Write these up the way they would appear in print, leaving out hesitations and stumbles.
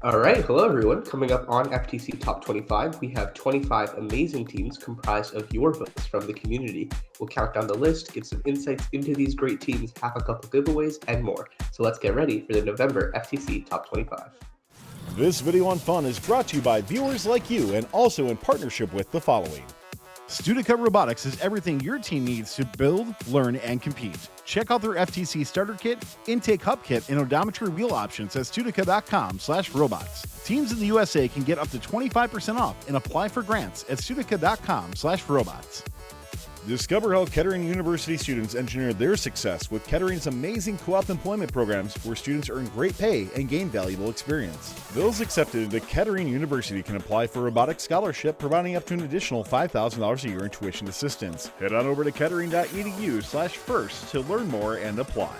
All right, hello everyone. Coming up on FTC Top 25, we have 25 amazing teams comprised of your votes from the community. We'll count down the list, give some insights into these great teams, have a couple giveaways, and more. So let's get ready for the November FTC Top 25. This video on fun is brought to you by viewers like you and also in partnership with the following. Studica Robotics is everything your team needs to build, learn, and compete. Check out their FTC starter kit, intake hub kit, and odometry wheel options at studica.com/robots. Teams in the USA can get up to 25% off and apply for grants at studica.com/robots. Discover how Kettering University students engineer their success with Kettering's amazing co-op employment programs where students earn great pay and gain valuable experience. Those accepted into Kettering University can apply for a robotics scholarship, providing up to an additional $5,000 a year in tuition assistance. Head on over to kettering.edu/first to learn more and apply.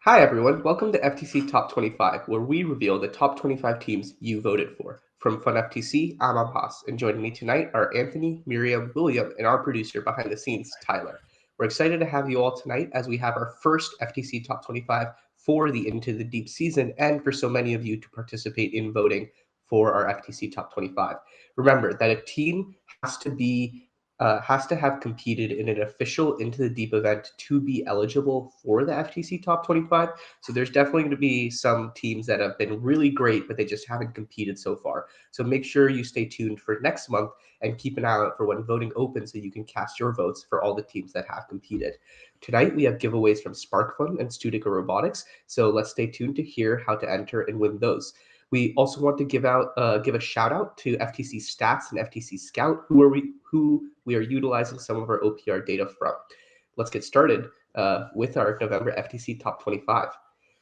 Hi everyone, welcome to FTC Top 25, where we reveal the top 25 teams you voted for. From FUN FTC, I'm Abbas, and joining me tonight are Anthony, Miriam, William, and our producer behind the scenes, Tyler. We're excited to have you all tonight as we have our first FTC Top 25 for the Into the Deep season and for so many of you to participate in voting for our FTC Top 25. Remember that a team has to have competed in an official Into the Deep event to be eligible for the FTC Top 25. So there's definitely going to be some teams that have been really great, but they just haven't competed so far. So make sure you stay tuned for next month and keep an eye out for when voting opens so you can cast your votes for all the teams that have competed. Tonight, we have giveaways from SparkFun and Studica Robotics. So let's stay tuned to hear how to enter and win those. We also want to give a shout out to FTC Stats and FTC Scout, who we are utilizing some of our OPR data from. Let's get started with our November FTC Top 25.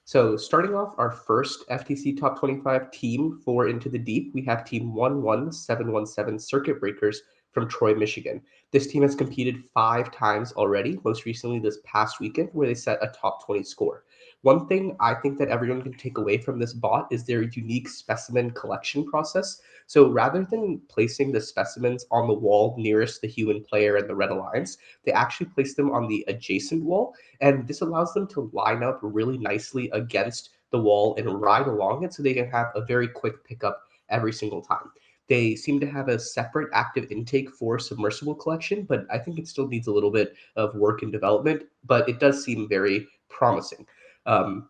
So starting off our first FTC Top 25 team for Into the Deep, we have Team 11717 Circuit Breakers from Troy, Michigan. This team has competed 5 times already, most recently this past weekend, where they set a top 20 score. One thing I think that everyone can take away from this bot is their unique specimen collection process. So rather than placing the specimens on the wall nearest the human player and the red alliance, they actually place them on the adjacent wall. And this allows them to line up really nicely against the wall and ride along it so they can have a very quick pickup every single time. They seem to have a separate active intake for submersible collection, but I think it still needs a little bit of work and development, but it does seem very promising. Um,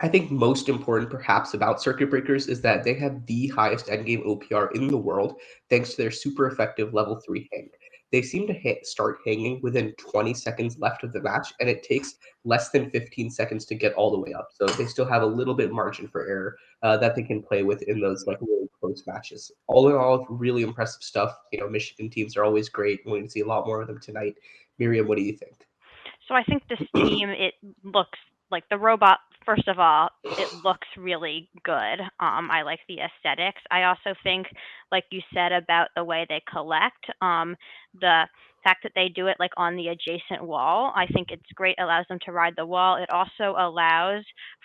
I think most important, perhaps, about Circuit Breakers is that they have the highest endgame OPR in the world, thanks to their super effective level 3 hang. They seem to start hanging within 20 seconds left of the match, and it takes less than 15 seconds to get all the way up. So they still have a little bit margin for error that they can play with in those really close matches. All in all, really impressive stuff. Michigan teams are always great. We're going to see a lot more of them tonight. Miriam, what do you think? So I think this team, it looks like the robot. First of all, it looks really good. I like the aesthetics. I also think, like you said about the way they collect, the fact that they do it like on the adjacent wall, I think it's great. It allows them to ride the wall. It also allows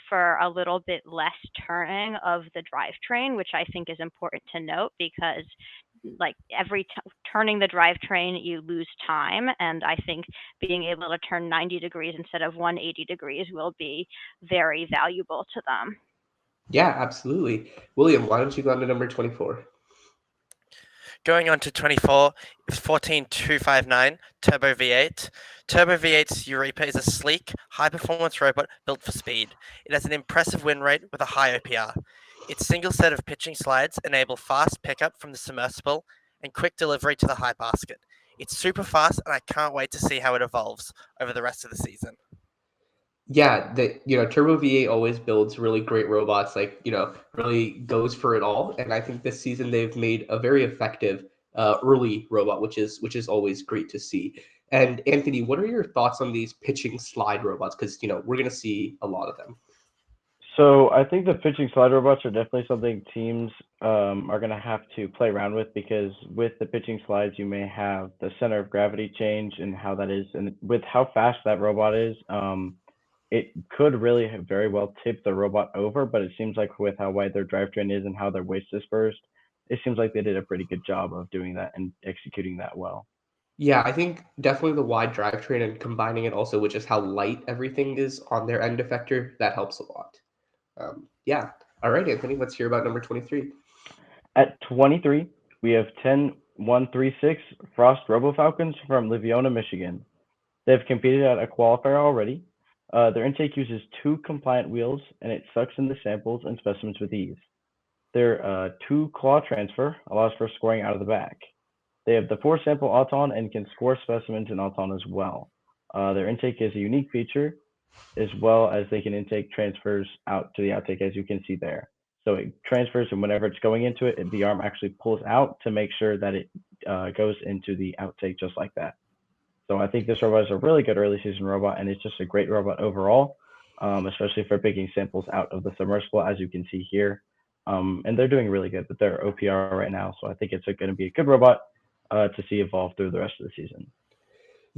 for a little bit less turning of the drivetrain, which I think is important to note because like turning the drivetrain, you lose time. And I think being able to turn 90 degrees instead of 180 degrees will be very valuable to them. Yeah, absolutely. William, why don't you go on to number 24? Going on to 24 is 14259 Turbo V8. Turbo V8's Eureka is a sleek, high-performance robot built for speed. It has an impressive win rate with a high OPR. Its single set of pitching slides enable fast pickup from the submersible and quick delivery to the high basket. It's super fast, and I can't wait to see how it evolves over the rest of the season. Yeah, Turbo V8 always builds really great robots, really goes for it all. And I think this season they've made a very effective early robot, which is always great to see. And Anthony, what are your thoughts on these pitching slide robots? Because we're gonna see a lot of them. So I think the pitching slide robots are definitely something teams are going to have to play around with, because with the pitching slides, you may have the center of gravity change and how that is. And with how fast that robot is, it could really very well tip the robot over. But it seems like with how wide their drivetrain is and how their weight's dispersed, it seems like they did a pretty good job of doing that and executing that well. Yeah, I think definitely the wide drivetrain and combining it also with just how light everything is on their end effector, that helps a lot. Yeah. All right, Anthony, let's hear about number 23. At 23, we have 10-136 Frost Robo Falcons from Liviona, Michigan. They've competed at a qualifier already. Their intake uses 2 compliant wheels, and it sucks in the samples and specimens with ease. Their 2-claw transfer allows for scoring out of the back. They have the 4-sample Auton and can score specimens in Auton as well. Their intake is a unique feature, as well as they can intake transfers out to the outtake, as you can see there. So it transfers, and whenever it's going into it, the arm actually pulls out to make sure that it goes into the outtake just like that. So I think this robot is a really good early season robot, and it's just a great robot overall, especially for picking samples out of the submersible, as you can see here. And they're doing really good with their OPR right now, so I think it's going to be a good robot to see evolve through the rest of the season.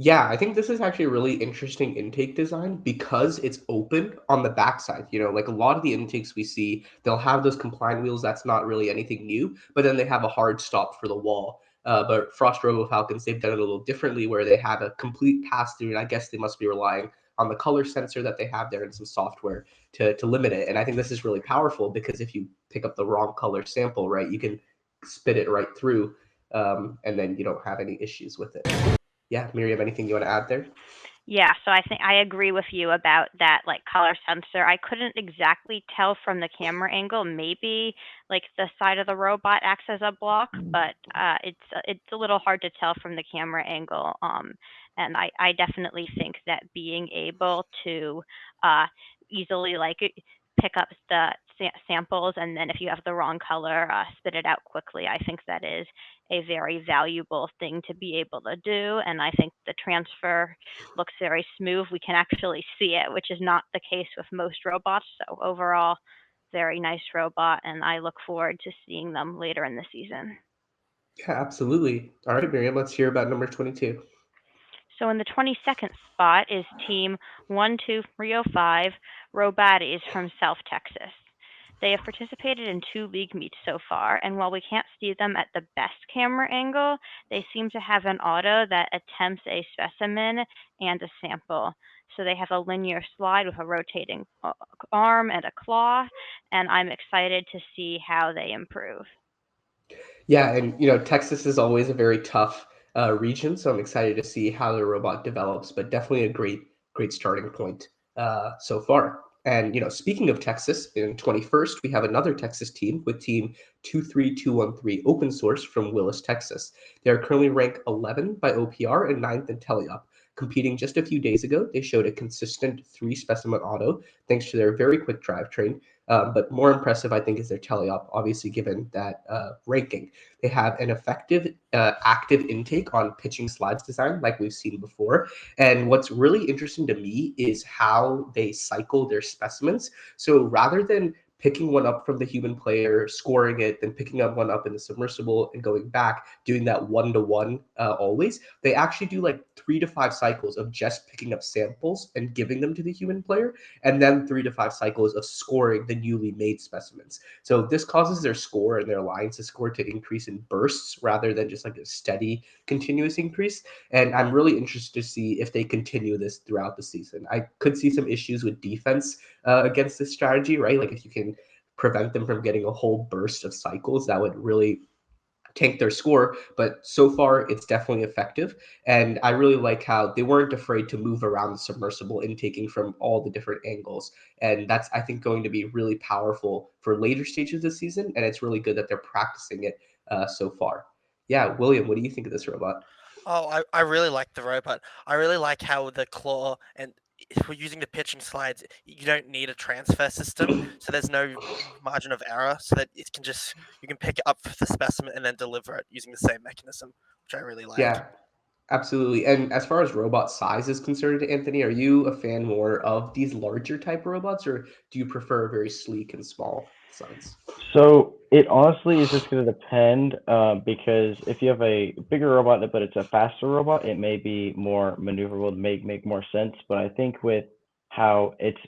Yeah, I think this is actually a really interesting intake design because it's open on the backside. Like a lot of the intakes we see, they'll have those compliant wheels. That's not really anything new, but then they have a hard stop for the wall. But Frost Robo Falcons, they've done it a little differently where they have a complete pass through, and I guess they must be relying on the color sensor that they have there and some software to limit it. And I think this is really powerful because if you pick up the wrong color sample, right, you can spit it right through, and then you don't have any issues with it. Yeah, Miriam, anything you want to add there? Yeah, so I think I agree with you about that, like, color sensor. I couldn't exactly tell from the camera angle. Maybe like the side of the robot acts as a block, but it's a little hard to tell from the camera angle. And I definitely think that being able to uh easily pick up the samples, and then if you have the wrong color, spit it out quickly. I think that is a very valuable thing to be able to do, and I think the transfer looks very smooth. We can actually see it, which is not the case with most robots. So overall, very nice robot, and I look forward to seeing them later in the season. Yeah, absolutely. All right, Miriam, let's hear about number 22. So in the 22nd spot is Team 12305 Robotics from South Texas. They have participated in 2 league meets so far, and while we can't see them at the best camera angle, they seem to have an auto that attempts a specimen and a sample. So they have a linear slide with a rotating arm and a claw, and I'm excited to see how they improve. Yeah, and Texas is always a very tough region, so I'm excited to see how the robot develops. But definitely a great starting point so far. And speaking of Texas, in 21st we have another Texas team with Team 23213 Open Source from Willis, Texas. They are currently ranked 11 by OPR and 9th in Teleop. Competing just a few days ago, they showed a consistent 3 specimen auto thanks to their very quick drivetrain. But more impressive, I think, is their teleop, obviously, given that ranking. They have an effective active intake on pitching slides design, like we've seen before. And what's really interesting to me is how they cycle their specimens. So rather than picking one up from the human player, scoring it, then picking up one up in the submersible and going back, doing that 1-to-1 always, they actually do like 3 to 5 cycles of just picking up samples and giving them to the human player, and then 3 to 5 cycles of scoring the newly made specimens. So this causes their score and their lines to score to increase in bursts rather than just like a steady, continuous increase. And I'm really interested to see if they continue this throughout the season. I could see some issues with defense against this strategy, right? Like if you can prevent them from getting a whole burst of cycles, that would really tank their score. But so far, it's definitely effective. And I really like how they weren't afraid to move around the submersible, intaking from all the different angles. And that's, I think, going to be really powerful for later stages of the season. And it's really good that they're practicing it so far. Yeah, William, what do you think of this robot? Oh, I really like the robot. I really like how the claw and if we're using the pitching slides, you don't need a transfer system, so there's no margin of error, so that it can just you can pick it up the specimen and then deliver it using the same mechanism, which I really like. Yeah, absolutely. And as far as robot size is concerned, Anthony, are you a fan more of these larger type robots, or do you prefer very sleek and small designs? So it honestly is just going to depend because if you have a bigger robot but it's a faster robot, it may be more maneuverable, make more sense. But I think with how it's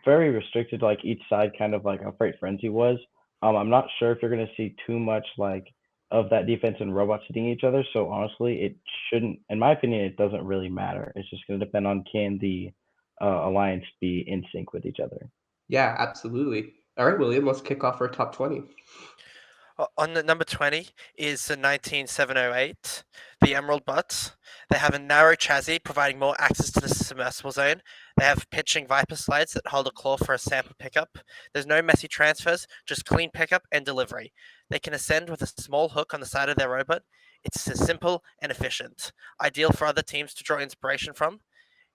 very restricted, like each side, kind of like how Freight Frenzy was, I'm not sure if you're going to see too much like of that defense and robots hitting each other. So honestly, it shouldn't, in my opinion, it doesn't really matter. It's just going to depend on can the alliance be in sync with each other. Yeah, absolutely. All right, William, let's kick off our top 20. On the number 20 is the 19708, the Emerald Butts. They have a narrow chassis providing more access to the submersible zone. They have pitching Viper slides that hold a claw for a sample pickup. There's no messy transfers, just clean pickup and delivery. They can ascend with a small hook on the side of their robot. It's simple and efficient, ideal for other teams to draw inspiration from.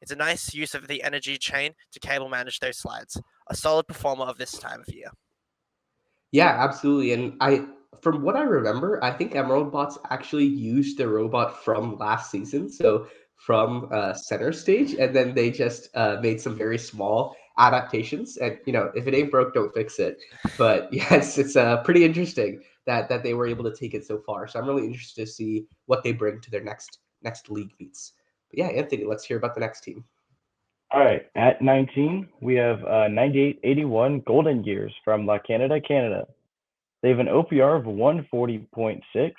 It's a nice use of the energy chain to cable manage those slides. A solid performer of this time of year. Yeah, absolutely. And from what I remember, I think Emerald Bots actually used the robot from last season, so from center stage, and then they just made some very small adaptations. And if it ain't broke, don't fix it. But yeah, it's pretty interesting that they were able to take it so far. So I'm really interested to see what they bring to their next league meets. But yeah, Anthony, let's hear about the next team. All right, at 19, we have 9881 Golden Gears from La Canada, Canada. They have an OPR of 140.6,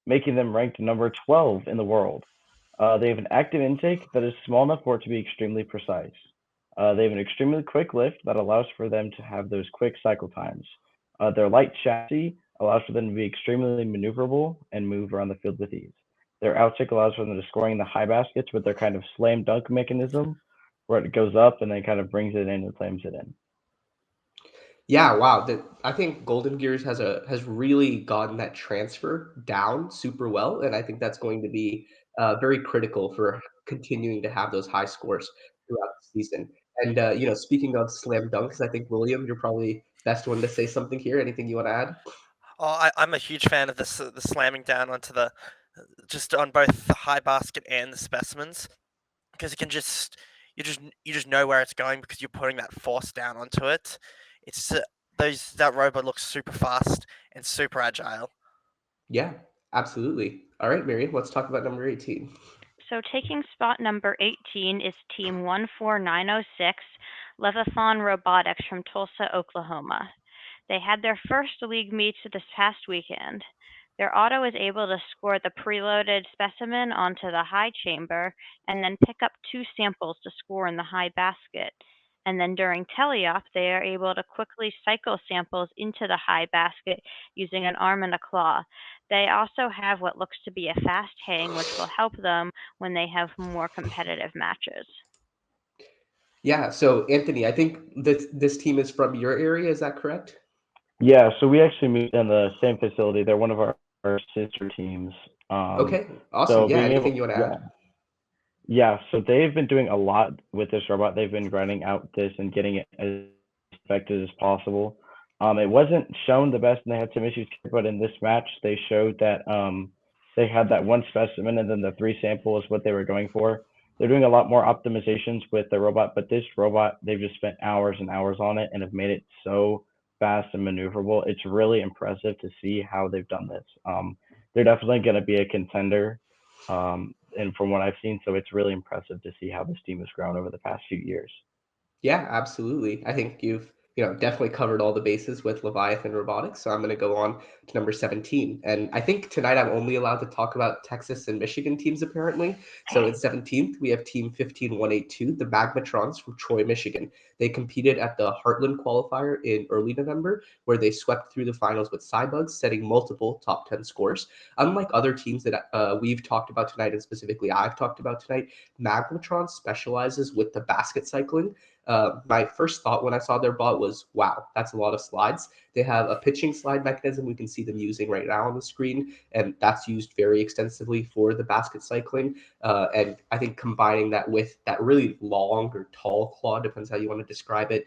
making them ranked number 12 in the world. They have an active intake that is small enough for it to be extremely precise. They have an extremely quick lift that allows for them to have those quick cycle times. Their light chassis allows for them to be extremely maneuverable and move around the field with ease. Their outtake allows for them to scoring the high baskets with their kind of slam dunk mechanism, where it goes up and then kind of brings it in and slams it in. Yeah, wow. I think Golden Gears has really gotten that transfer down super well, and I think that's going to be very critical for continuing to have those high scores throughout the season. And speaking of slam dunks, I think William, you're probably best one to say something here. Anything you want to add? I'm a huge fan of the slamming down onto the just on both the high basket and the specimens because it can just you just know where it's going because you're putting that force down onto it. It's that robot looks super fast and super agile. Yeah, absolutely. All right, Miriam, let's talk about number 18. So taking spot number 18 is Team 14906, Leviathan Robotics from Tulsa, Oklahoma. They had their first league meets this past weekend. Their auto is able to score the preloaded specimen onto the high chamber and then pick up 2 samples to score in the high basket. And then during teleop, they are able to quickly cycle samples into the high basket using an arm and a claw. They also have what looks to be a fast hang, which will help them when they have more competitive matches. Yeah, so Anthony, I think this team is from your area. Is that correct? Yeah, so we actually meet in the same facility. They're one of our sister teams. Okay, awesome. So Yeah, being anything able, you want to yeah, add? yeah. So they've been doing a lot with this robot. They've been grinding out this and getting it as effective as possible. It wasn't shown the best, and they had some issues, but in this match, they showed that they had that one specimen, and then the 3 sample is what they were going for. They're doing a lot more optimizations with the robot, but this robot, they've just spent hours and hours on it and have made it so fast and maneuverable. It's really impressive to see how they've done this. They're definitely going to be a contender, and from what I've seen, so it's really impressive to see how this team has grown over the past few years. Yeah, absolutely. I think you've definitely covered all the bases with Leviathan Robotics. So I'm going to go on to number 17. And I think tonight I'm only allowed to talk about Texas and Michigan teams apparently. So in 17th, we have team 15182, the Magmatrons from Troy, Michigan. They competed at the Heartland qualifier in early November, where they swept through the finals with Cybugs, setting multiple top 10 scores. Unlike other teams that we've talked about tonight, and specifically I've talked about tonight, Magmatron specializes with the basket cycling. My first thought when I saw their bot was, wow, that's a lot of slides. They have a pitching slide mechanism we can see them using right now on the screen, and that's used very extensively for the basket cycling. And I think combining that with that really long or tall claw, depends how you want to describe it,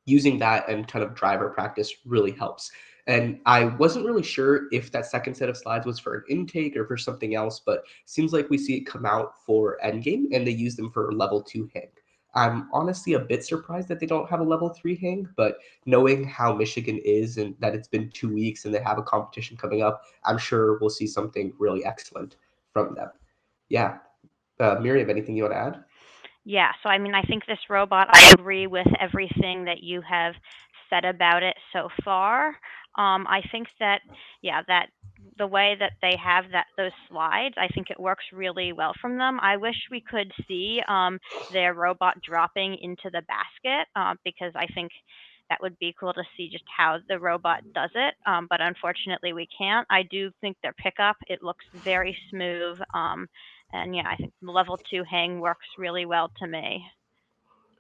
using that and kind of driver practice really helps. And I wasn't really sure if that second set of slides was for an intake or for something else, but seems like we see it come out for endgame and they use them for level 2 hang. I'm honestly a bit surprised that they don't have a level 3 hang, but knowing how Michigan is and that it's been 2 weeks and they have a competition coming up, I'm sure we'll see something really excellent from them. Yeah. Miriam, anything you want to add? Yeah, so I mean, I think this robot, I agree with everything that you have said about it so far. I think that, yeah, that the way that they have those slides, I think it works really well from them. I wish we could see their robot dropping into the basket because I think that would be cool to see just how the robot does it. But unfortunately, we can't. I do think their pickup, it looks very smooth. And yeah, I think the level 2 hang works really well to me.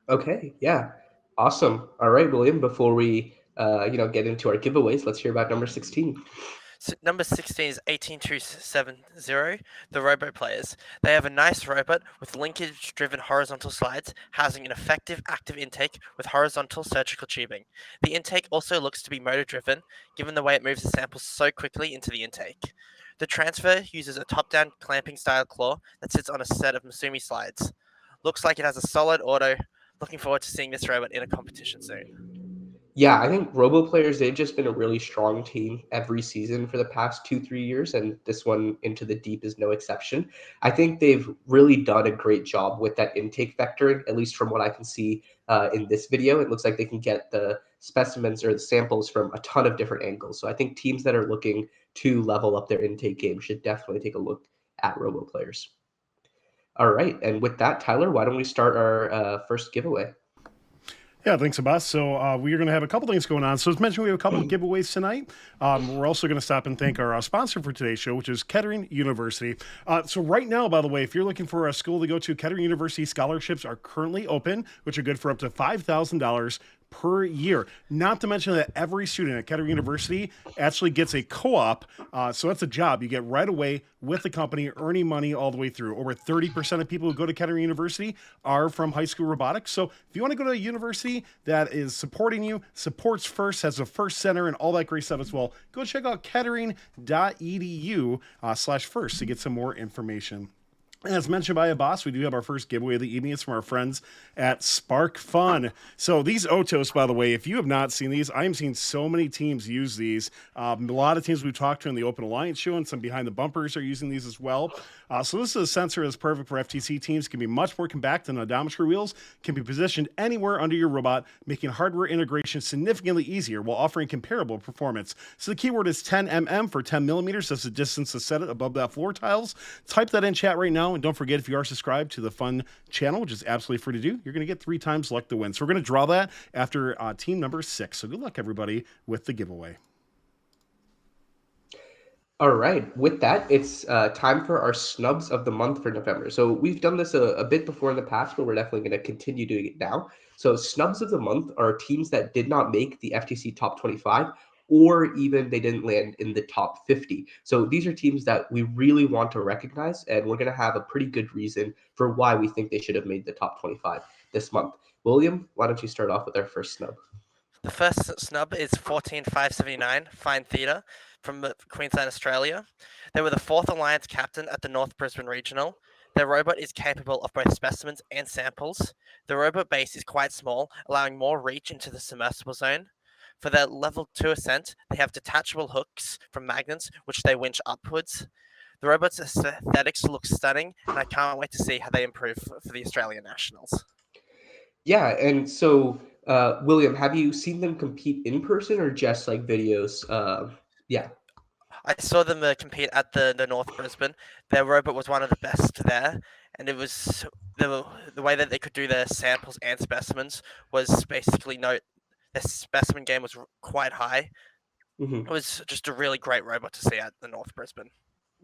Okay, yeah, awesome. All right, William. Before we get into our giveaways, let's hear about number 16. So number 16 is 18270, the Robo Players. They have a nice robot with linkage-driven horizontal slides, housing an effective active intake with horizontal surgical tubing. The intake also looks to be motor-driven, given the way it moves the samples so quickly into the intake. The transfer uses a top-down clamping style claw that sits on a set of Masumi slides. Looks like it has a solid auto. Looking forward to seeing this robot in a competition soon. Yeah, I think Robo Players, they've just been a really strong team every season for the past 2, 3 years, and this one Into the Deep is no exception. I think they've really done a great job with that intake vectoring, at least from what I can see in this video. It looks like they can get the specimens or the samples from a ton of different angles. So I think teams that are looking to level up their intake game should definitely take a look at Robo Players. All right, and with that, Tyler, why don't we start our first giveaway? Yeah, thanks, Abbas. So we're going to have a couple things going on. So as mentioned, we have a couple of giveaways tonight. We're also going to stop and thank our sponsor for today's show, which is Kettering University. So right now, by the way, if you're looking for a school to go to, Kettering University scholarships are currently open, which are good for up to $5,000 per year. Not to mention that every student at Kettering University actually gets a co-op. So that's a job you get right away with the company, earning money all the way through. Over 30% of people who go to Kettering University are from high school robotics. So if you want to go to a university that is supporting you, supports FIRST, has a FIRST center and all that great stuff as well, go check out kettering.edu/FIRST to get some more information. As mentioned by Abbas, we do have our first giveaway of the evening. It's from our friends at Spark Fun. So these Otos, by the way, if you have not seen these, I am seeing so many teams use these. A lot of teams we've talked to in the Open Alliance show and some behind the bumpers are using these as well. So this is a sensor that's perfect for FTC teams. Can be much more compact than odometry wheels. Can be positioned anywhere under your robot, making hardware integration significantly easier while offering comparable performance. So the keyword is 10 mm for 10 millimeters. That's the distance to set it above that floor tiles. Type that in chat right now. And don't forget, if you are subscribed to the Fun channel, which is absolutely free to do, you're going to get 3 times luck to win. So we're going to draw that after team number 6. So good luck, everybody, with the giveaway. All right. With that, it's time for our snubs of the month for November. So we've done this a bit before in the past, but we're definitely going to continue doing it now. So snubs of the month are teams that did not make the FTC top 25, or even they didn't land in the top 50. So these are teams that we really want to recognize, and we're going to have a pretty good reason for why we think they should have made the top 25 this month. William, why don't you start off with our first snub? The first snub is 14579, Fine Theatre, from Queensland, Australia. They were the 4th Alliance captain at the North Brisbane Regional. Their robot is capable of both specimens and samples. The robot base is quite small, allowing more reach into the submersible zone. For their level 2 ascent, they have detachable hooks from magnets, which they winch upwards. The robot's aesthetics look stunning, and I can't wait to see how they improve for the Australian Nationals. Yeah, and so William, have you seen them compete in person or just like videos? Yeah. I saw them compete at the North Brisbane. Their robot was one of the best there, and it was the way that they could do their samples and specimens was basically their specimen game was quite high. Mm-hmm. It was just a really great robot to see at the North Brisbane.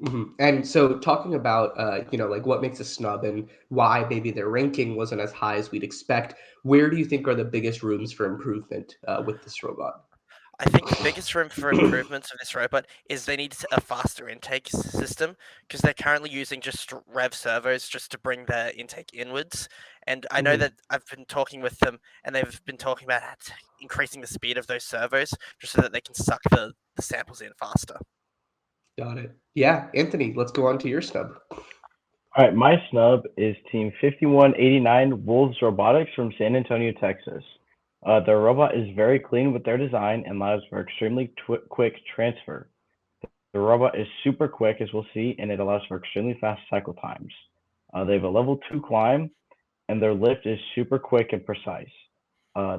Mm-hmm. And so talking about like what makes a snub and why maybe their ranking wasn't as high as we'd expect, where do you think are the biggest rooms for improvement with this robot? I think the biggest room for improvements of this robot is they need a faster intake system because they're currently using just rev servos just to bring their intake inwards. And I know Mm-hmm. that I've been talking with them and they've been talking about increasing the speed of those servos just so that they can suck the samples in faster. Got it. Yeah, Anthony, let's go on to your snub. All right, my snub is Team 5189 Wolves Robotics from San Antonio, Texas. Their robot is very clean with their design and allows for extremely quick transfer. The robot is super quick, as we'll see, and it allows for extremely fast cycle times. They have a level 2 climb, and their lift is super quick and precise.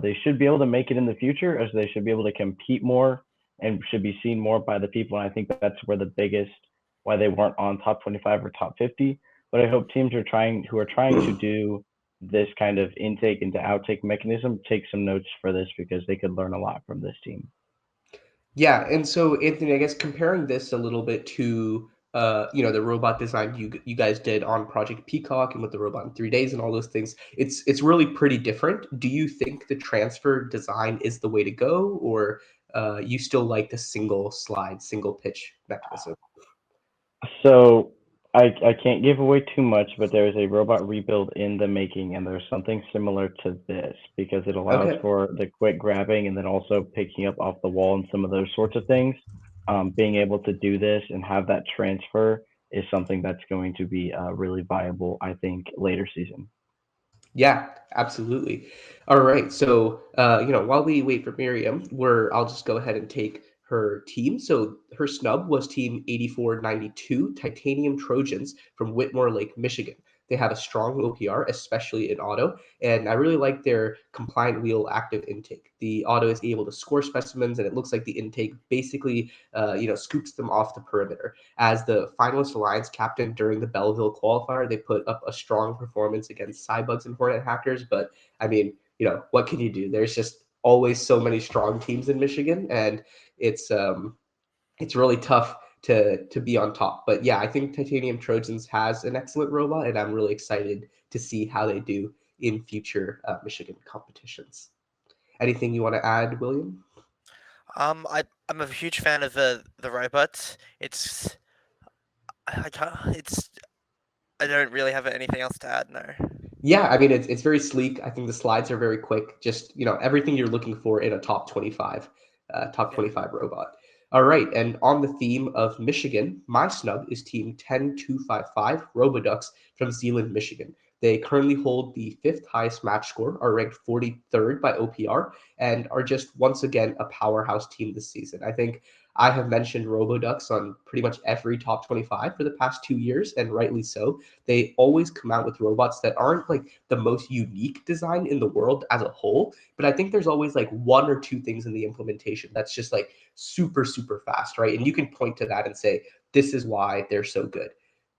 They should be able to make it in the future, as they should be able to compete more and should be seen more by the people. And I think that's where the biggest why they weren't on top 25 or top 50. But I hope teams who are trying to do this kind of intake into outtake mechanism take some notes for this because they could learn a lot from this team. Yeah, and so Anthony, I guess comparing this a little bit to the robot design you guys did on Project Peacock and with the robot in 3 days and all those things, it's really pretty different. Do you think the transfer design is the way to go, or you still like the single slide, single pitch mechanism? So I can't give away too much, but there is a robot rebuild in the making, and there's something similar to this because it allows Okay. for the quick grabbing and then also picking up off the wall and some of those sorts of things. Being able to do this and have that transfer is something that's going to be really viable, I think, later season. Yeah, absolutely. All right. So, while we wait for Miriam, I'll just go ahead and take her team. So her snub was Team 8492 Titanium Trojans from Whitmore Lake, Michigan. They have a strong OPR, especially in auto, and I really like their compliant wheel active intake. The auto is able to score specimens, and it looks like the intake basically, scoops them off the perimeter. As the finalist alliance captain during the Belleville qualifier, they put up a strong performance against Cybugs and Hornet Hackers. But I mean, what can you do? There's just always so many strong teams in Michigan, and it's really tough to be on top. But yeah, I think Titanium Trojans has an excellent robot, and I'm really excited to see how they do in future Michigan competitions. Anything you want to add, William? I'm a huge fan of the robots. I can't, it's I don't really have anything else to add. No. Yeah, I mean it's very sleek. I think the slides are very quick. Just everything you're looking for in a top Yeah. 25 robot. All right, and on the theme of Michigan, my snub is Team 10255 Roboducks from Zeeland, Michigan. They currently hold the fifth highest match score, are ranked 43rd by OPR, and are just once again a powerhouse team this season. I think I have mentioned Roboducks on pretty much every top 25 for the past 2 years, and rightly so. They always come out with robots that aren't like the most unique design in the world as a whole, but I think there's always like one or two things in the implementation that's just like super, super fast, right? And you can point to that and say, this is why they're so good.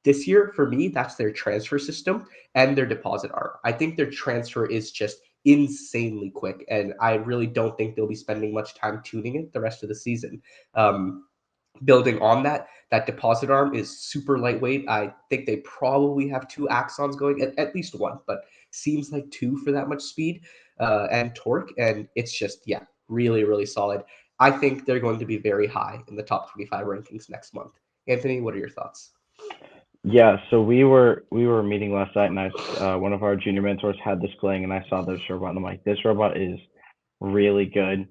This year, for me, that's their transfer system and their deposit arm. I think their transfer is just insanely quick, and I really don't think they'll be spending much time tuning it the rest of the season. Um, Building on that deposit arm is super lightweight. I think they probably have two axons going, at least one, but seems like two for that much speed and torque. And it's just, yeah, really, really solid. I think they're going to be very high in the top 25 rankings next month. Anthony, what are your thoughts? Yeah, so we were meeting last night, and one of our junior mentors had this playing, and I saw this robot, and I'm like, this robot is really good.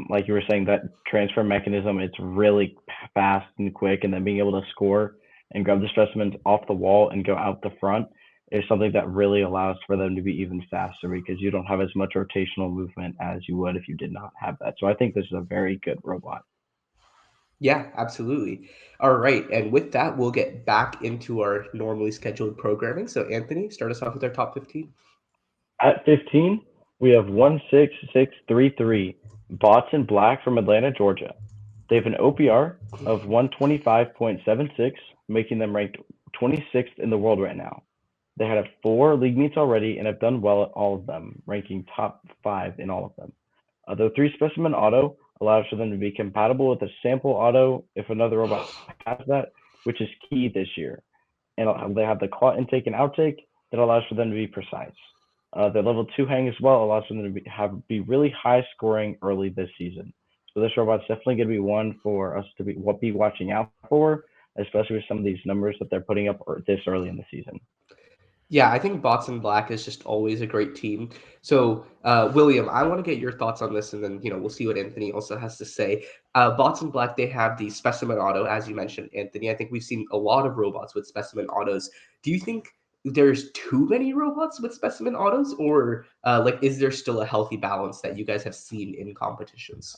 Like you were saying, that transfer mechanism, it's really fast and quick, and then being able to score and grab the specimens off the wall and go out the front is something that really allows for them to be even faster because you don't have as much rotational movement as you would if you did not have that. So I think this is a very good robot. Yeah, absolutely. All right. And with that, we'll get back into our normally scheduled programming. So, Anthony, start us off with our top 15. At 15, we have 16633 Bots in Black from Atlanta, Georgia. They have an OPR of 125.76, making them ranked 26th in the world right now. They had 4 league meets already and have done well at all of them, ranking top 5 in all of them. The 3 specimen auto allows for them to be compatible with a sample auto if another robot has that, which is key this year. And they have the claw intake and outtake that allows for them to be precise. The level 2 hang as well allows for them to be really high scoring early this season. So this robot's definitely going to be one for us to be watching out for, especially with some of these numbers that they're putting up this early in the season. Yeah, I think Bots in Black is just always a great team. So, William, I want to get your thoughts on this, and then we'll see what Anthony also has to say. Bots in Black, they have the Specimen Auto, as you mentioned, Anthony. I think we've seen a lot of robots with Specimen Autos. Do you think there's too many robots with Specimen Autos, or is there still a healthy balance that you guys have seen in competitions?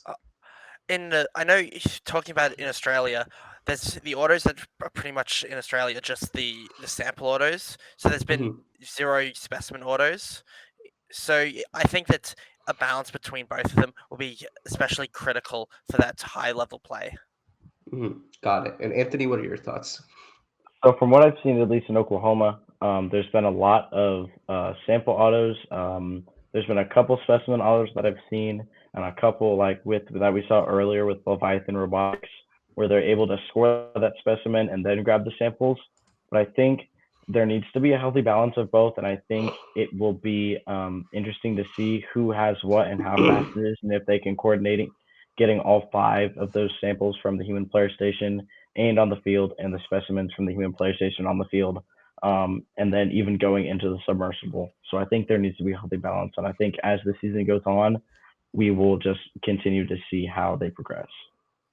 I know talking about it in Australia, there's the autos that are pretty much in Australia just the sample autos. So there's been Mhm. 0 specimen autos. So I think that a balance between both of them will be especially critical for that high level play. Got it. And Anthony, what are your thoughts? So from what I've seen, at least in Oklahoma, there's been a lot of sample autos. There's been a couple specimen autos that I've seen, and a couple like with that we saw earlier with Leviathan Robotics, where they're able to score that specimen and then grab the samples. But I think there needs to be a healthy balance of both, and I think it will be interesting to see who has what and how fast it is, and if they can coordinate getting all 5 of those samples from the human player station and on the field, and the specimens from the human player station on the field, and then even going into the submersible. So I think there needs to be a healthy balance, and I think as the season goes on, we will just continue to see how they progress.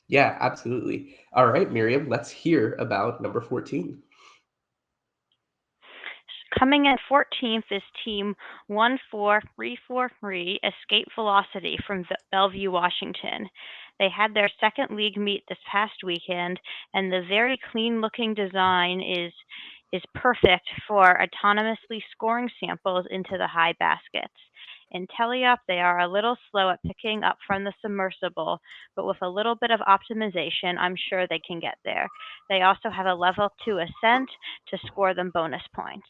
Yeah, absolutely. All right, Miriam, let's hear about number 14. Coming in 14th is Team 14343 Escape Velocity from Bellevue, Washington. They had their second league meet this past weekend, and the very clean-looking design is perfect for autonomously scoring samples into the high baskets. In Teleup, they are a little slow at picking up from the submersible, but with a little bit of optimization, I'm sure they can get there. They also have a level 2 ascent to score them bonus points.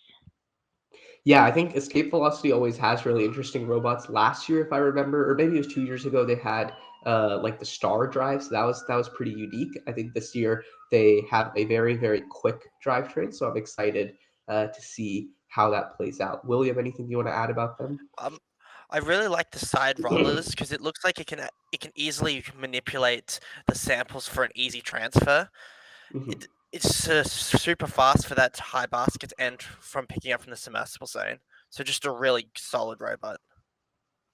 Yeah, I think Escape Velocity always has really interesting robots. Last year, if I remember, or maybe it was 2 years ago, they had like the Star Drive, so that was pretty unique. I think this year they have a very very quick drivetrain, so I'm excited to see how that plays out. William, anything you want to add about them? I really like the side rollers because it looks like it can easily manipulate the samples for an easy transfer. Mhm. It's super fast for that high basket and from picking up from the submersible zone. So just a really solid robot.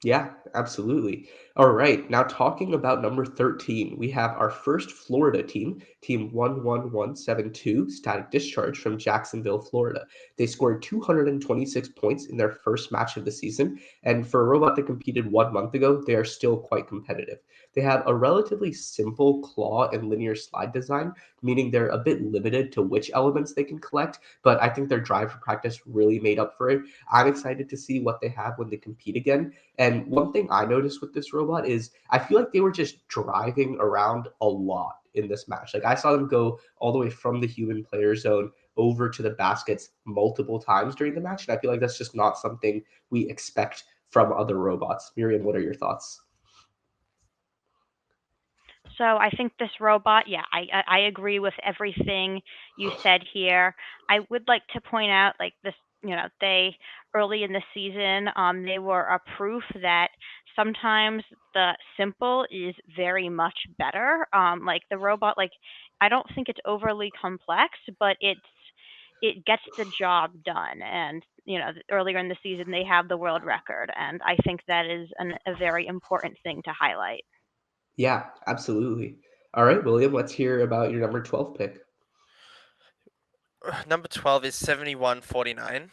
Yeah, absolutely. All right, now talking about number 13, we have our first Florida team, Team 11172, Static Discharge from Jacksonville, Florida. They scored 226 points in their first match of the season, and for a robot that competed 1 month ago, they are still quite competitive. They have a relatively simple claw and linear slide design, meaning they're a bit limited to which elements they can collect, but I think their drive for practice really made up for it. I'm excited to see what they have when they compete again. And one thing I noticed with this robot is I feel like they were just driving around a lot in this match. Like I saw them go all the way from the human player zone over to the baskets multiple times during the match. And I feel like that's just not something we expect from other robots. Miriam, what are your thoughts? So I think this robot, yeah, I agree with everything you said here. I would like to point out, like this, they early in the season, they were a proof that sometimes the simple is very much better. Like the robot, like I don't think it's overly complex, but it gets the job done. And earlier in the season, they have the world record, and I think that is a very important thing to highlight. Yeah, absolutely. All right, William, let's hear about your number 12 pick. Number 12 is 7149.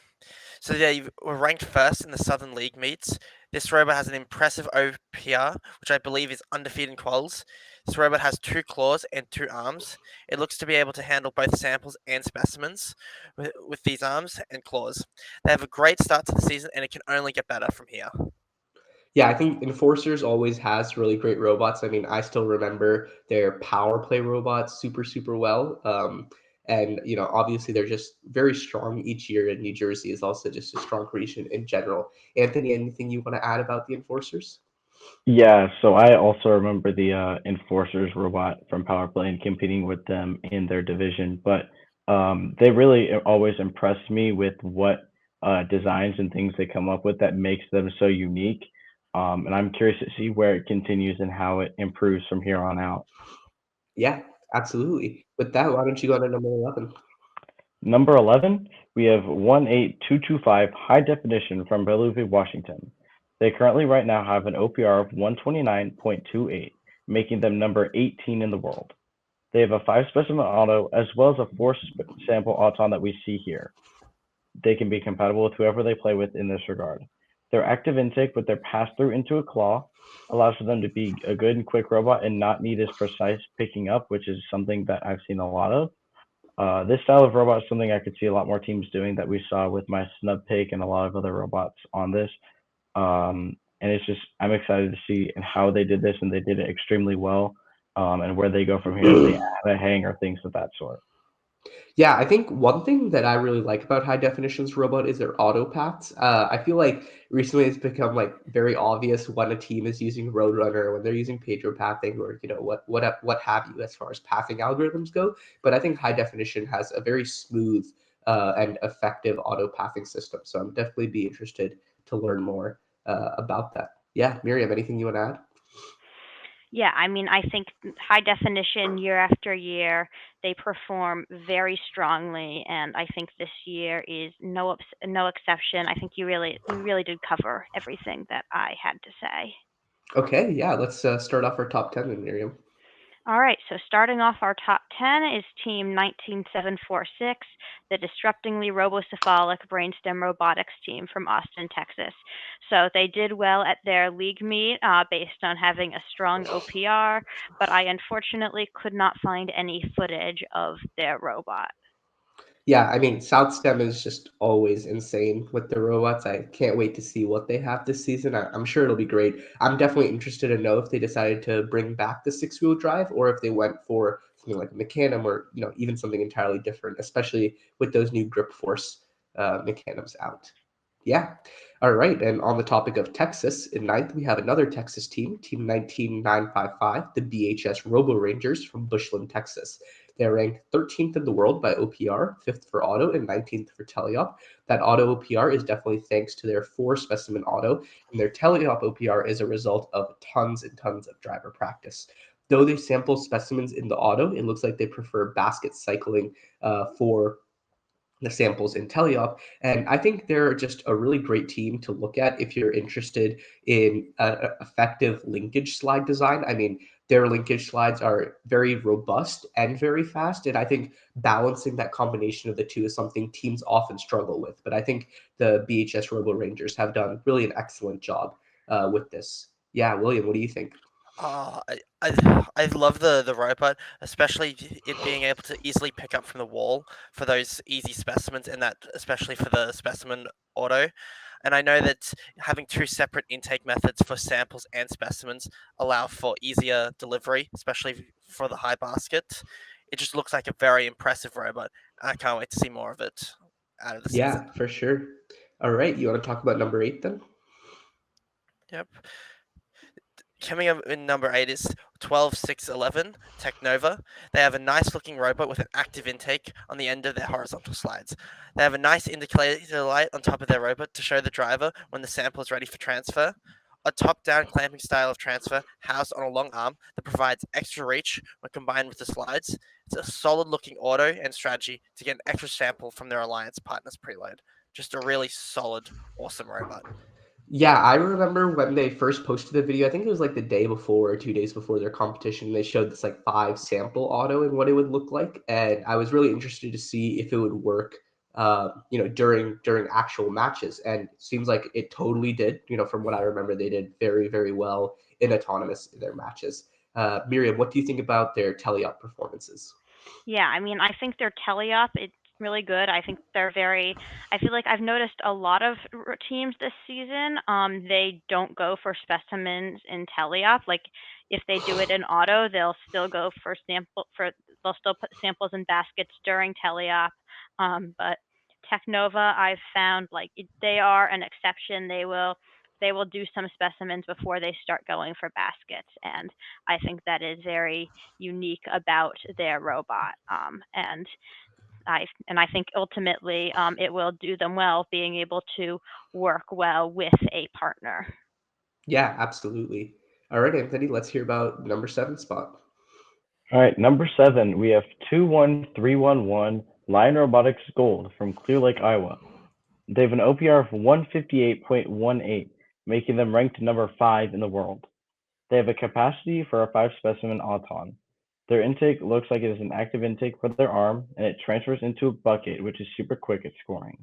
So they were ranked first in the Southern League meets. This robot has an impressive OPR, which I believe is undefeated in quals. This robot has 2 claws and 2 arms. It looks to be able to handle both samples and specimens with these arms and claws. They have a great start to the season, and it can only get better from here. Yeah, I think Enforcers always has really great robots. I mean, I still remember their power play robots super, super well. And obviously they're just very strong each year, and New Jersey is also just a strong region in general. Anthony, anything you want to add about the Enforcers? Yeah, so I also remember the Enforcers robot from Power Play and competing with them in their division, but they really always impressed me with what designs and things they come up with that makes them so unique. And I'm curious to see where it continues and how it improves from here on out. Yeah, absolutely. With that, why don't you go to number 11? Number 11, we have 18225 High Definition from Bellevue, Washington. They currently right now have an OPR of 129.28, making them number 18 in the world. They have a 5 specimen auto as well as a 4 sample auton that we see here. They can be compatible with whoever they play with in this regard. Their active intake with their pass through into a claw allows for them to be a good and quick robot and not need as precise picking up, which is something that I've seen a lot of. This style of robot is something I could see a lot more teams doing that we saw with my snub pick and a lot of other robots on this. and I'm excited to see and how they did this, and they did it extremely well. And where they go from here, if they add a hang or things of that sort. Yeah, I think one thing that I really like about High Definition's robot is their auto paths. I feel like recently it's become like very obvious when a team is using Roadrunner, when they're using Pedro pathing, or what have you as far as pathing algorithms go. But I think High Definition has a very smooth and effective auto pathing system. So I'm definitely be interested to learn more about that. Yeah, Miriam, anything you want to add? Yeah, I mean, I think High Definition year after year, they perform very strongly, and I think this year is no exception. I think you really did cover everything that I had to say. Okay, yeah, let's start off our top 10 then, Miriam. All right, so starting off our top 10 is Team 19746, the Disruptingly Robocephalic Brainstem Robotics team from Austin, Texas. So they did well at their league meet based on having a strong OPR, but I unfortunately could not find any footage of their robot. Yeah, I mean, South Stem is just always insane with the robots. I can't wait to see what they have this season. I'm sure it'll be great. I'm definitely interested to know if they decided to bring back the six-wheel drive or if they went for something like a Mecanum or even something entirely different, especially with those new grip force Mecanums out. Yeah. All right. And on the topic of Texas, in ninth, we have another Texas team, Team 19955, the BHS Robo Rangers from Bushland, Texas. They're ranked 13th in the world by OPR, 5th for auto, and 19th for teleop. That auto OPR is definitely thanks to their 4 specimen auto, and their teleop OPR is a result of tons and tons of driver practice. Though they sample specimens in the auto, it looks like they prefer basket cycling for the samples in teleop, and I think they're just a really great team to look at if you're interested in effective linkage slide design. I mean, their linkage slides are very robust and very fast, and I think balancing that combination of the two is something teams often struggle with, but I think the BHS Robo Rangers have done really an excellent job with this. Yeah, William, what do you think? I love the robot, especially it being able to easily pick up from the wall for those easy specimens, and that especially for the specimen auto. And I know that having 2 separate intake methods for samples and specimens allow for easier delivery, especially for the high basket. It just looks like a very impressive robot. I can't wait to see more of it out of the season. Yeah, for sure. All right, you want to talk about number 8 then? Yep. Coming up in number 8 is 12611 Technova. They have a nice looking robot with an active intake on the end of their horizontal slides. They have a nice indicator light on top of their robot to show the driver when the sample is ready for transfer. A top down clamping style of transfer housed on a long arm that provides extra reach when combined with the slides. It's a solid looking auto and strategy to get an extra sample from their alliance partners preload. Just a really solid, awesome robot. Yeah, I remember when they first posted the video. I think it was like the day before or 2 days before their competition. They showed this like 5 sample auto and what it would look like, and I was really interested to see if it would work, during actual matches. And it seems like it totally did. From what I remember, they did very very well in autonomous in their matches. Miriam, what do you think about their teleop performances? Yeah, I mean, I think their teleop, it's really good. I think they're very, I feel like I've noticed a lot of teams this season, they don't go for specimens in teleop. Like if they do it in auto, they'll still go for they'll still put samples in baskets during teleop. But Technova, I've found like they are an exception. They will do some specimens before they start going for baskets, and I think that is very unique about their robot. And I think ultimately it will do them well being able to work well with a partner. Yeah, absolutely. All right, Anthony, let's hear about number 7 spot. All right, number 7, we have 21311 Lion Robotics Gold from Clear Lake, Iowa. They have an OPR of 158.18, making them ranked number 5 in the world. They have a capacity for a 5 specimen auton. Their intake looks like it is an active intake for their arm, and it transfers into a bucket, which is super quick at scoring.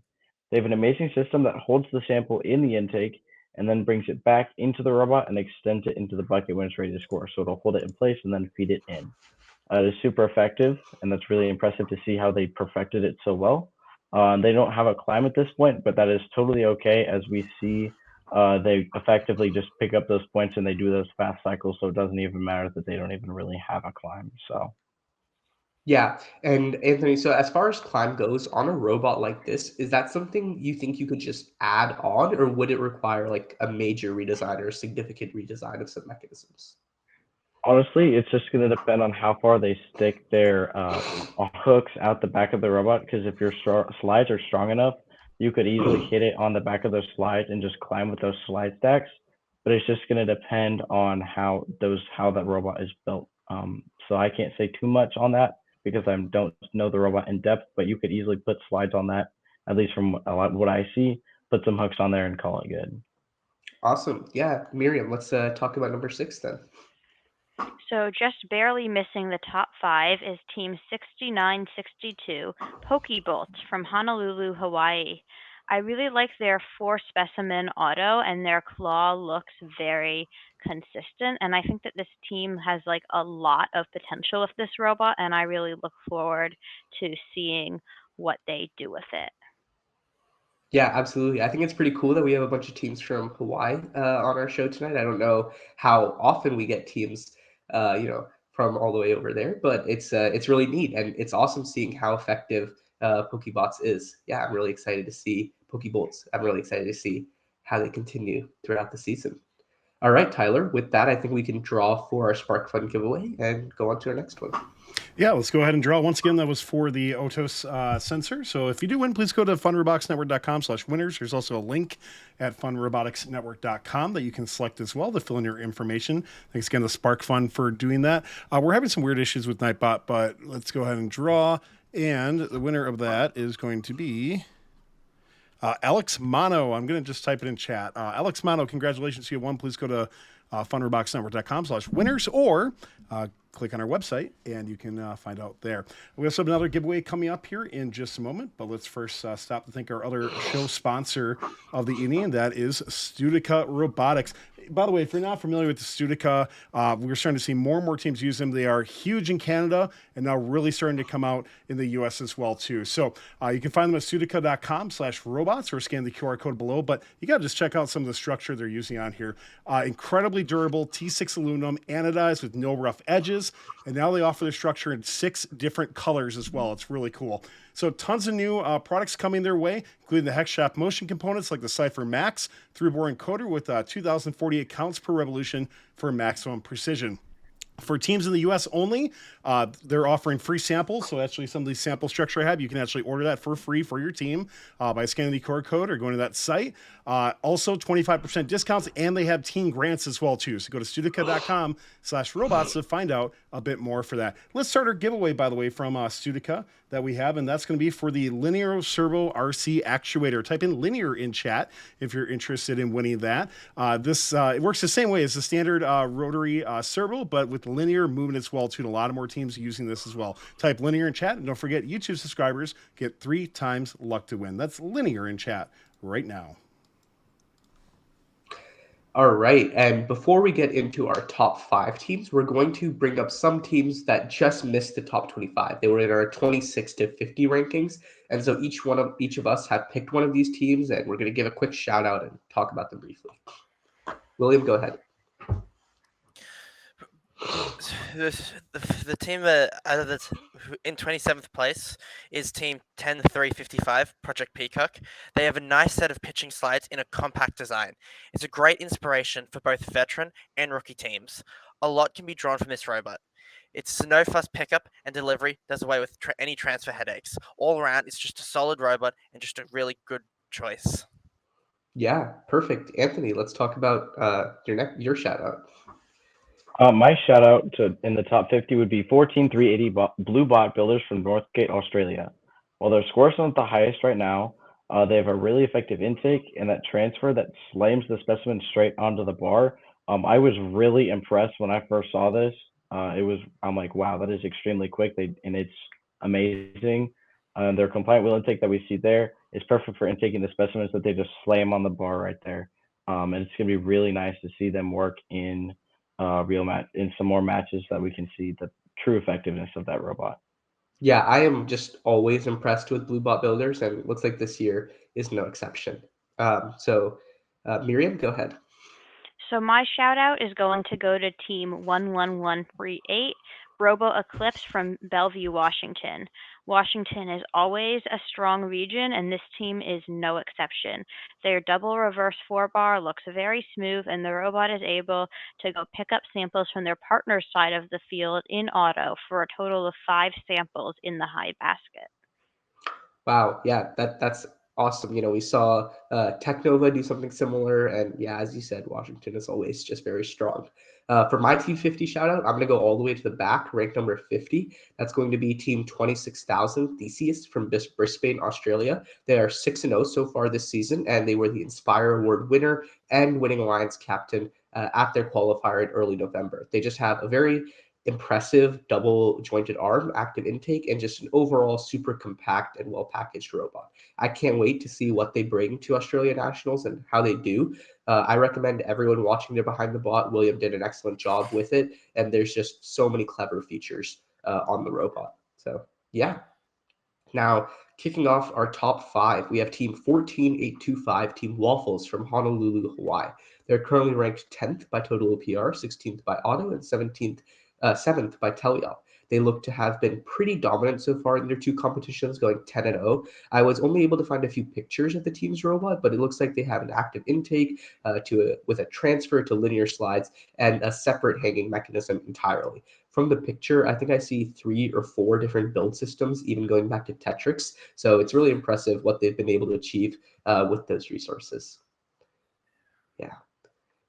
They have an amazing system that holds the sample in the intake and then brings it back into the robot and extends it into the bucket when it's ready to score. So it'll hold it in place and then feed it in. It is super effective, and that's really impressive to see how they perfected it so well. They don't have a climb at this point, but that is totally okay as we see they effectively just pick up those points and they do those fast cycles, so it doesn't even matter that they don't even really have a climb. So Yeah, and Anthony, so as far as climb goes, on a robot like this, is that something you think you could just add on, or would it require like a major redesign or a significant redesign of some mechanisms? honestly, it's just going to depend on how far they stick their hooks out the back of the robot. Because if your slides are strong enough, you could easily hit it on the back of those slides and just climb with those slide stacks. But it's just going to depend on how that robot is built. So I can't say too much on that because I don't know the robot in depth. But you could easily put slides on that, at least from what I see. Put some hooks on there and call it good. Awesome. Yeah, Miriam, let's talk about number 6 then. So just barely missing the top 5 is Team 6962, Pokebolts from Honolulu, Hawaii. I really like their 4 specimen auto, and their claw looks very consistent. And I think that this team has like a lot of potential with this robot, and I really look forward to seeing what they do with it. Yeah, absolutely. I think it's pretty cool that we have a bunch of teams from Hawaii on our show tonight. I don't know how often we get teams, from all the way over there, but it's really neat, and it's awesome seeing how effective Pokebots is. Yeah, I'm really excited to see Pokebolts. I'm really excited to see how they continue throughout the season. All right, Tyler. With that, I think we can draw for our Spark Fun giveaway and go on to our next one. Yeah, let's go ahead and draw. Once again, that was for the Otos sensor. So if you do win, please go to funroboticsnetwork.com/winners. There's also a link at funroboticsnetwork.com that you can select as well to fill in your information. Thanks again to Spark Fun for doing that. We're having some weird issues with Nightbot, but let's go ahead and draw. And the winner of that is going to be Alex Mono. I'm going to just type it in chat. Alex Mono, congratulations. You won. Please go to funroboticsnetwork.com/winners or click on our website and you can find out there. We also have another giveaway coming up here in just a moment, but let's first stop to thank our other show sponsor of the evening, and that is Studica Robotics. By the way, if you're not familiar with the Studica, we're starting to see more and more teams use them. They are huge in Canada and now really starting to come out in the US as well too. So you can find them at studica.com/robots or scan the QR code below, but you got to just check out some of the structure they're using on here. Incredibly durable T6 aluminum, anodized with no rough edges. And now they offer the structure in 6 different colors as well. It's really cool. So tons of new products coming their way, including the hex shaft motion components like the Cypher Max through-bore encoder with 2,048 counts per revolution for maximum precision. For teams in the U.S. only, they're offering free samples. So actually some of these sample structure I have, you can actually order that for free for your team by scanning the QR code or going to that site. Also 25% discounts, and they have team grants as well too. So go to studica.com/robots to find out a bit more for that. Let's start our giveaway, by the way, from Studica that we have, and that's going to be for the Linear Servo RC actuator. Type in linear in chat if you're interested in winning that. It works the same way as the standard rotary servo, but with linear movement as well too. And a lot of more teams are using this as well. Type linear in chat, and don't forget, YouTube subscribers get 3 times luck to win. That's linear in chat right now. All right, and before we get into our top 5 teams, we're going to bring up some teams that just missed the top 25. They were in our 26 to 50 rankings, and so each of us have picked one of these teams, and we're going to give a quick shout out and talk about them briefly. William, go ahead. The team in 27th place is team 10355, Project Peacock. They have a nice set of pitching slides in a compact design. It's a great inspiration for both veteran and rookie teams. A lot can be drawn from this robot. Its no fuss pickup and delivery does away with any transfer headaches. All around, it's just a solid robot and just a really good choice. Yeah, perfect. Anthony, let's talk about your shout out. My shout out in the top 50 would be 14380 Blue Bot Builders from Northgate, Australia. While their scores aren't the highest right now, they have a really effective intake, and that transfer that slams the specimen straight onto the bar. I was really impressed when I first saw this. I'm like, wow, that is extremely quick. And it's amazing. Their compliant wheel intake that we see there is perfect for intaking the specimens that they just slam on the bar right there. And it's gonna be really nice to see them work in in some more matches that we can see the true effectiveness of that robot. Yeah, I am just always impressed with Blue Bot Builders, and it looks like this year is no exception. So Miriam, go ahead. So my shout out is going to go to Team 11138, Robo Eclipse from Bellevue, Washington. Washington is always a strong region, and this team is no exception. Their double reverse 4-bar looks very smooth, and the robot is able to go pick up samples from their partner's side of the field in auto for a total of 5 samples in the high basket. Wow, yeah, that's awesome. We saw Technova do something similar, and yeah, as you said, Washington is always just very strong. For my Team 50 shout out, I'm going to go all the way to the back, ranked number 50. That's going to be Team 26,000 Theseus from Brisbane, Australia. They are 6-0 so far this season, and they were the Inspire Award winner and winning Alliance captain at their qualifier in early November. They just have a very impressive double jointed arm, active intake, and just an overall super compact and well packaged robot. I can't wait to see what they bring to Australia Nationals and how they do. I recommend everyone watching their Behind the Bot. William did an excellent job with it, and there's just so many clever features on the robot. So, yeah. Now, kicking off our top five, we have Team 14825, Team Waffles from Honolulu, Hawaii. They're currently ranked 10th by total OPR, 16th by auto, and 7th by teleop. They look to have been pretty dominant so far in their two competitions, going 10-0. I was only able to find a few pictures of the team's robot, but it looks like they have an active intake with a transfer to linear slides and a separate hanging mechanism entirely. From the picture, I think I see 3 or 4 different build systems, even going back to Tetrix. So it's really impressive what they've been able to achieve with those resources. Yeah.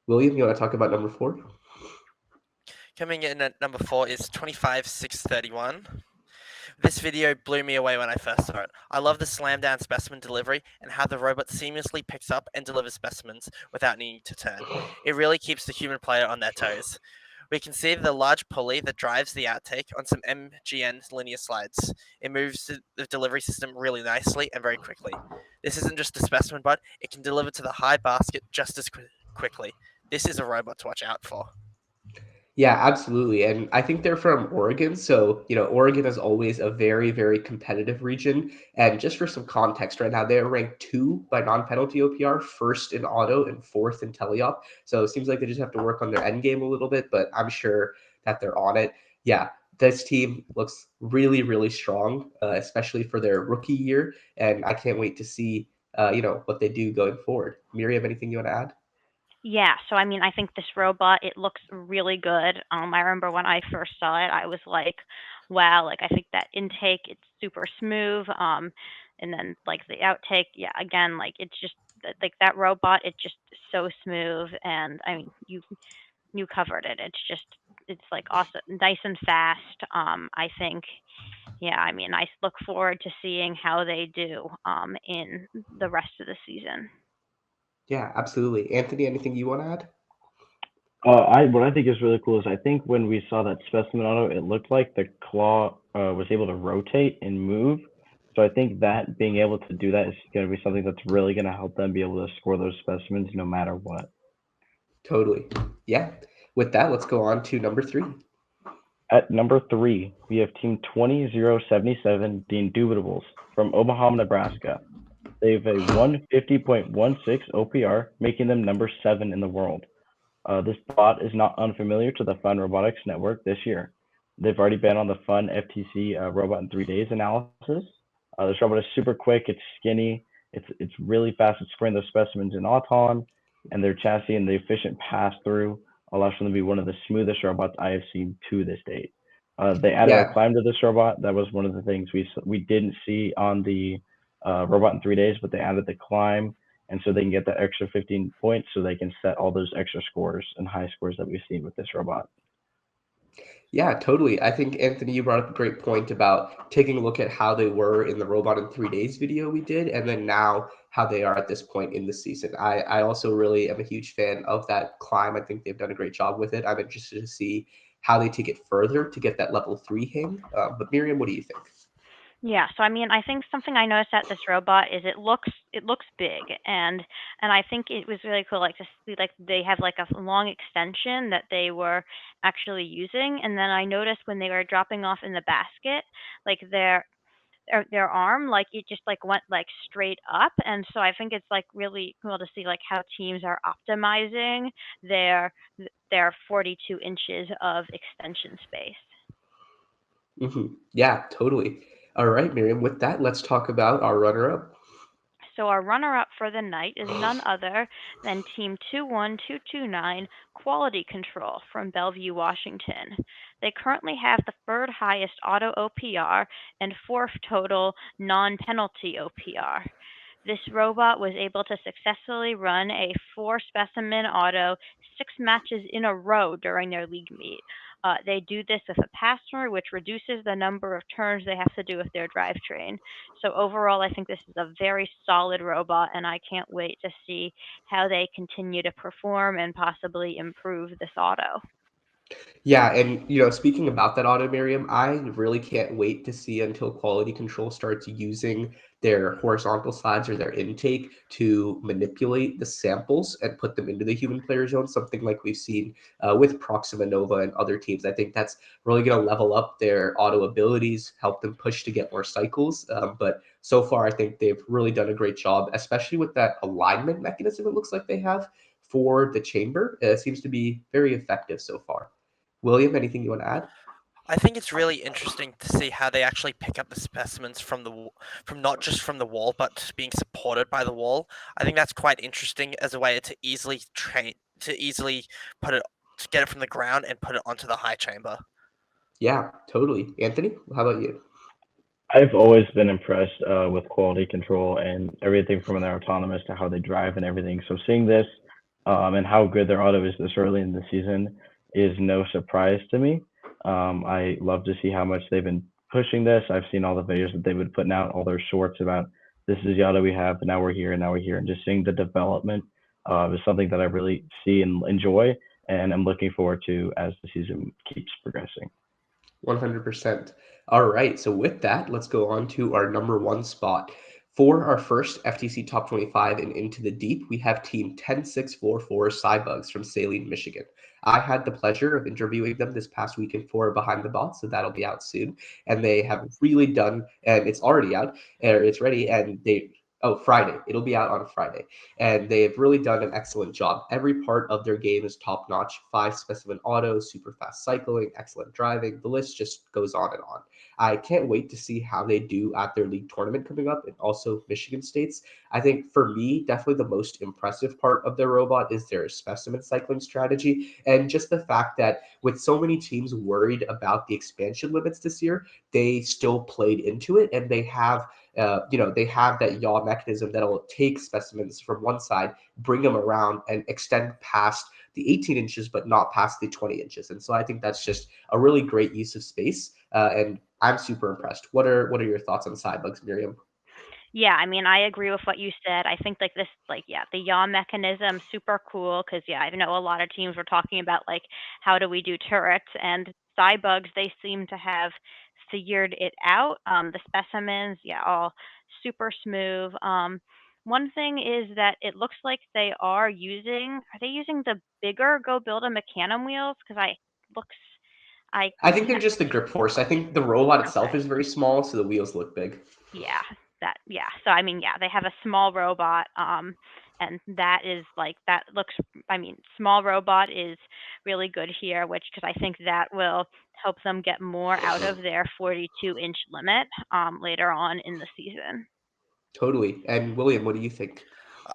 William, you want to talk about number 4? Coming in at number 4 is 25631. This video blew me away when I first saw it. I love the slam down specimen delivery and how the robot seamlessly picks up and delivers specimens without needing to turn. It really keeps the human player on their toes. We can see the large pulley that drives the outtake on some MGN linear slides. It moves the delivery system really nicely and very quickly. This isn't just a specimen bot, it can deliver to the high basket just as quickly. This is a robot to watch out for. Yeah, absolutely. And I think they're from Oregon. So, Oregon is always a very, very competitive region. And just for some context, right now they're ranked 2 by non-penalty OPR, first in auto and fourth in teleop. So it seems like they just have to work on their end game a little bit, but I'm sure that they're on it. Yeah, this team looks really, really strong, especially for their rookie year. And I can't wait to see, what they do going forward. Miriam, anything you want to add? Yeah, so I mean, I think this robot, it looks really good. I remember when I first saw it, I was like, wow, like I think that intake, it's super smooth. And then like the outtake, yeah, again, like it's just like that robot, it's just so smooth. And I mean, you covered it. It's like awesome, nice and fast. I think, yeah, I mean, I look forward to seeing how they do in the rest of the season. Yeah, absolutely. Anthony, anything you want to add? What I think is really cool is I think when we saw that specimen auto, it looked like the claw was able to rotate and move. So I think that being able to do that is going to be something that's really going to help them be able to score those specimens no matter what. Totally. Yeah. With that, let's go on to number 3. At number 3, we have Team 20077, the Indubitables from Omaha, Nebraska. They have a 150.16 OPR, making them number 7 in the world. This bot is not unfamiliar to the FUN Robotics network this year. They've already been on the FUN FTC Robot in 3 Days analysis. This robot is super quick, it's skinny, it's really fast at scoring those specimens in Auton, and their chassis and the efficient pass through allows them to be one of the smoothest robots I have seen to this date. They added a Yeah. climb to this robot. That was one of the things we didn't see on the Robot in 3 Days, but they added the climb, and so they can get that extra 15 points so they can set all those extra scores and high scores that we've seen with this robot. Yeah, totally. I think, Anthony, you brought up a great point about taking a look at how they were in the Robot in 3 Days video we did, and then now how they are at this point in the season. I also really am a huge fan of that climb. I think they've done a great job with it. I'm interested to see how they take it further to get that level 3 hang. But Miriam, what do you think? Yeah, so I mean, I think something I noticed at this robot is it looks big, and I think it was really cool, like to see like they have like a long extension that they were actually using, and then I noticed when they were dropping off in the basket, like their arm, like it just like went like straight up. And so I think it's like really cool to see like how teams are optimizing their their 42 inches of extension space. Yeah, totally. All right, Miriam, with that, let's talk about our runner-up. So our runner-up for the night is none other than Team 21229 Quality Control from Bellevue, Washington. They currently have the third highest auto OPR and fourth total non-penalty OPR. This robot was able to successfully run a 4 specimen auto 6 matches in a row during their league meet. They do this with a passenger, which reduces the number of turns they have to do with their drivetrain. So overall, I think this is a very solid robot, and I can't wait to see how they continue to perform and possibly improve this auto. Yeah, and speaking about that auto, Miriam, I really can't wait to see until quality control starts using their horizontal slides or their intake to manipulate the samples and put them into the human player zone, something like we've seen with Proxima Nova and other teams. I think that's really going to level up their auto abilities, help them push to get more cycles. But so far, I think they've really done a great job, especially with that alignment mechanism it looks like they have for the chamber. It seems to be very effective so far. William, anything you want to add? I think it's really interesting to see how they actually pick up the specimens from not just from the wall, but being supported by the wall. I think that's quite interesting as a way to easily put it to get it from the ground and put it onto the high chamber. Yeah, totally. Anthony, how about you? I've always been impressed with quality control and everything from their autonomous to how they drive and everything. So seeing this and how good their auto is this early in the season is no surprise to me. I love to see how much they've been pushing this. I've seen all the videos that they've been putting out, all their shorts about this is the auto we have, and now we're here, and now we're here, and just seeing the development is something that I really see and enjoy, and I'm looking forward to as the season keeps progressing. 100%. All right. So with that, let's go on to our number one spot. For our first FTC Top 25 and Into the Deep, we have Team 10644 Cybugs from Saline, Michigan. I had the pleasure of interviewing them this past weekend for Behind the Bot, so that'll be out soon. And they have really done, and it's already out, or it's ready, and Friday. It'll be out on Friday. And they've really done an excellent job. Every part of their game is top notch. 5 specimen autos, super fast cycling, excellent driving. The list just goes on and on. I can't wait to see how they do at their league tournament coming up and also Michigan State's. I think for me, definitely the most impressive part of their robot is their specimen cycling strategy. And just the fact that with so many teams worried about the expansion limits this year, they still played into it and they have that yaw mechanism that'll take specimens from one side, bring them around, and extend past the 18 inches, but not past the 20 inches. And so I think that's just a really great use of space. And I'm super impressed. What are your thoughts on Cybugs, Miriam? Yeah, I mean, I agree with what you said. I think like this, like yeah, the yaw mechanism super cool because yeah, I know a lot of teams were talking about like how do we do turrets and Cybugs. They seem to have figured it out. The specimens, yeah, all super smooth. One thing is that it looks like are they using the bigger Go Build a Mecanum wheels? Because looks I I think they're can't. just the grip force. I think the robot itself Okay. is very small, so the wheels look big. Yeah, yeah. So I mean, yeah, they have a small robot, and that is like that looks. I mean, small robot is really good here, which because I think that will help them get more out of their 42-inch limit later on in the season. Totally. And William, what do you think?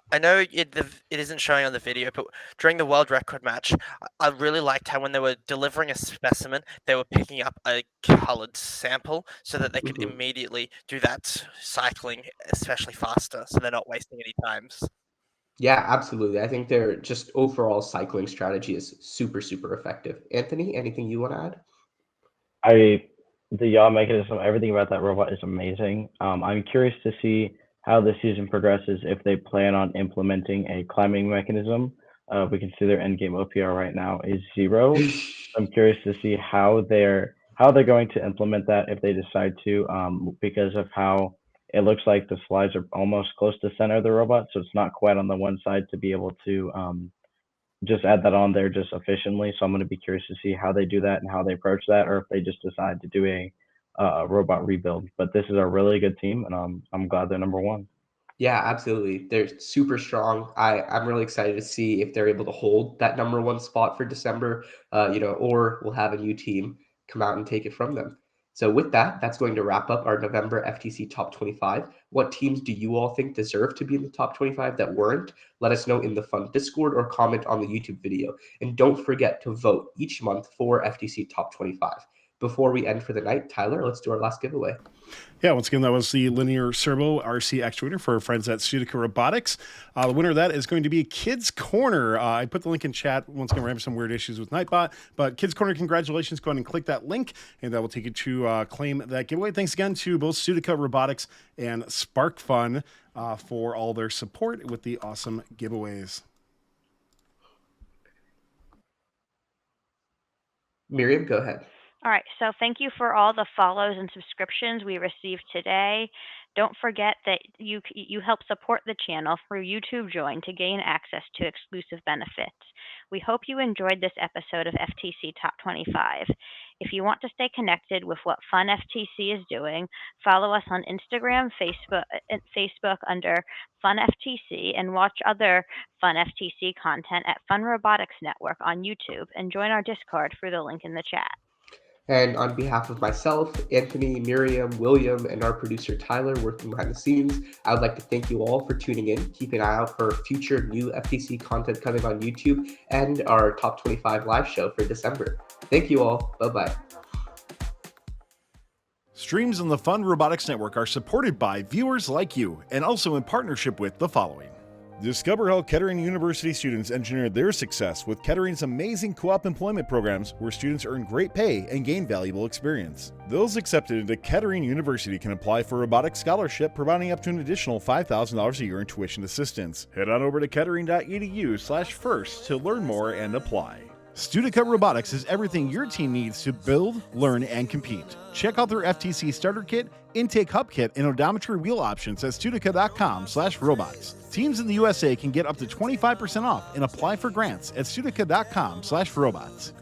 I know it isn't showing on the video, but during the world record match, I really liked how when they were delivering a specimen, they were picking up a colored sample so that they could Mhm. immediately do that cycling, especially faster, so they're not wasting any times. Yeah, absolutely. I think their just overall cycling strategy is super, super effective. Anthony, anything you want to add? I the yaw mechanism, everything about that robot is amazing. I'm curious to see how the season progresses if they plan on implementing a climbing mechanism. We can see their end game OPR right now is 0. I'm curious to see how they're going to implement that if they decide to, because of how it looks like the slides are almost close to center of the robot, so it's not quite on the one side to be able to just add that on there just efficiently. So I'm going to be curious to see how they do that and how they approach that, or if they just decide to do robot rebuild. But this is a really good team, and I'm glad they're number one. Yeah, absolutely. They're super strong. I'm really excited to see if they're able to hold that number one spot for December, or we'll have a new team come out and take it from them. So with that, that's going to wrap up our November FTC Top 25. What teams do you all think deserve to be in the top 25 that weren't? Let us know in the FUN Discord or comment on the YouTube video. And don't forget to vote each month for FTC Top 25. Before we end for the night, Tyler, let's do our last giveaway. Yeah, once again, that was the linear servo RC actuator for our friends at Studica Robotics. The winner of that is going to be Kids Corner. I put the link in chat. Once again, we're having some weird issues with Nightbot, but Kids Corner, congratulations. Go ahead and click that link, and that will take you to claim that giveaway. Thanks again to both Studica Robotics and Spark Fun for all their support with the awesome giveaways. Miriam, go ahead. All right, so thank you for all the follows and subscriptions we received today. Don't forget that you help support the channel through YouTube Join to gain access to exclusive benefits. We hope you enjoyed this episode of FTC Top 25. If you want to stay connected with what FUN FTC is doing, follow us on Instagram, Facebook under FUN FTC, and watch other FUN FTC content at FUN Robotics Network on YouTube, and join our Discord through the link in the chat. And on behalf of myself, Anthony, Miriam, William, and our producer Tyler working behind the scenes, I would like to thank you all for tuning in. Keep an eye out for future new FTC content coming on YouTube and our Top 25 live show for December. Thank you all. Bye-bye. Streams on the FUN Robotics Network are supported by viewers like you, and also in partnership with the following. Discover how Kettering University students engineer their success with Kettering's amazing co-op employment programs where students earn great pay and gain valuable experience. Those accepted into Kettering University can apply for a robotics scholarship, providing up to an additional $5,000 a year in tuition assistance. Head on over to kettering.edu/first to learn more and apply. Studica Robotics is everything your team needs to build, learn, and compete. Check out their FTC starter kit, intake hub kit, and odometry wheel options at studica.com/robots. Teams in the USA can get up to 25% off and apply for grants at studica.com/robots.